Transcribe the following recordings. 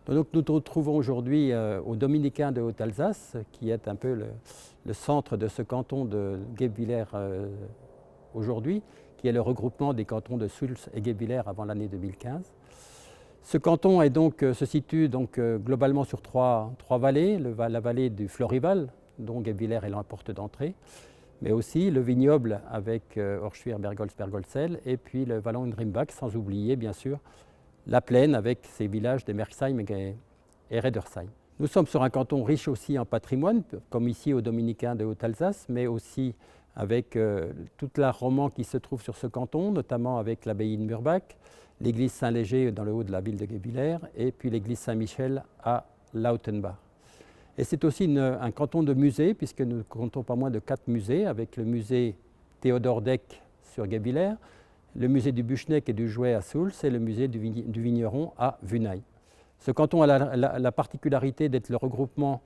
Donc nous nous retrouvons aujourd'hui au Dominicain de Haute-Alsace, qui est un peu le centre de ce canton de Guebwiller aujourd'hui, qui est le regroupement des cantons de Soultz et Guebwiller avant l'année 2015. Ce canton se situe globalement sur trois vallées, la vallée du Florival, dont Guebwiller est la porte d'entrée, mais aussi le vignoble avec Orschwihr, Bergholz, Bergholzell, et puis le vallon Unrimbach, sans oublier bien sûr la plaine avec ses villages de Mersheim et Redersheim. Nous sommes sur un canton riche aussi en patrimoine, comme ici au Dominicain de Haute-Alsace, mais aussi avec toute l'art roman qui se trouve sur ce canton, notamment avec l'abbaye de Murbach, l'église Saint-Léger dans le haut de la ville de Guebwiller, et puis l'église Saint-Michel à Lautenbach. Et c'est aussi un canton de musées, puisque nous comptons pas moins de 4 musées, avec le musée Théodore Deck sur Guebwiller, le musée du Buschneck et du Jouet à Soultz et le musée du Vigneron à Vunailles. Ce canton a la particularité d'être le regroupement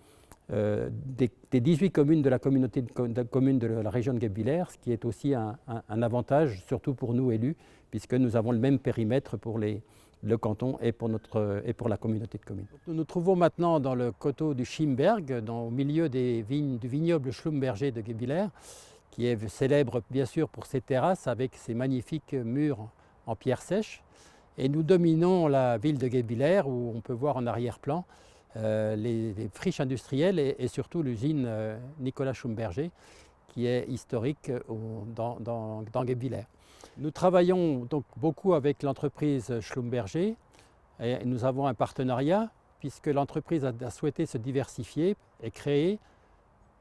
des 18 communes de la communauté de communes de la région de Guebwiller, ce qui est aussi un avantage, surtout pour nous élus, puisque nous avons le même périmètre pour le canton et pour la communauté de communes. Nous nous trouvons maintenant dans le coteau du Schimberg, au milieu du vignoble Schlumberger de Guebwiller, qui est célèbre bien sûr pour ses terrasses avec ses magnifiques murs en pierre sèche. Et nous dominons la ville de Guebwiller où on peut voir en arrière-plan les friches industrielles et surtout l'usine Nicolas Schlumberger qui est historique dans Guebwiller. Nous travaillons donc beaucoup avec l'entreprise Schlumberger et nous avons un partenariat puisque l'entreprise a souhaité se diversifier et créer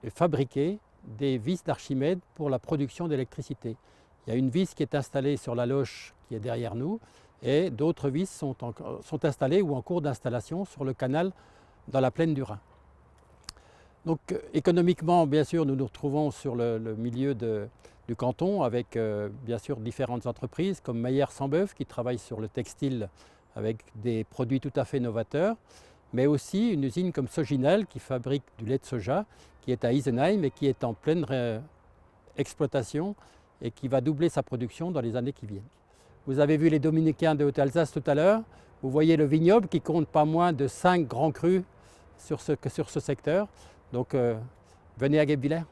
et fabriquer des vis d'Archimède pour la production d'électricité. Il y a une vis qui est installée sur la loche qui est derrière nous et d'autres vis sont installées ou en cours d'installation sur le canal dans la plaine du Rhin. Donc économiquement, bien sûr, nous nous retrouvons sur le milieu du canton avec bien sûr différentes entreprises comme Maillère-Sambeuf qui travaille sur le textile avec des produits tout à fait novateurs, mais aussi une usine comme Soginal qui fabrique du lait de soja, qui est à Isenheim et qui est en pleine exploitation et qui va doubler sa production dans les années qui viennent. Vous avez vu les Dominicains de Haute-Alsace tout à l'heure. Vous voyez le vignoble qui compte pas moins de 5 grands crus sur ce secteur. Donc venez à Guebwiller.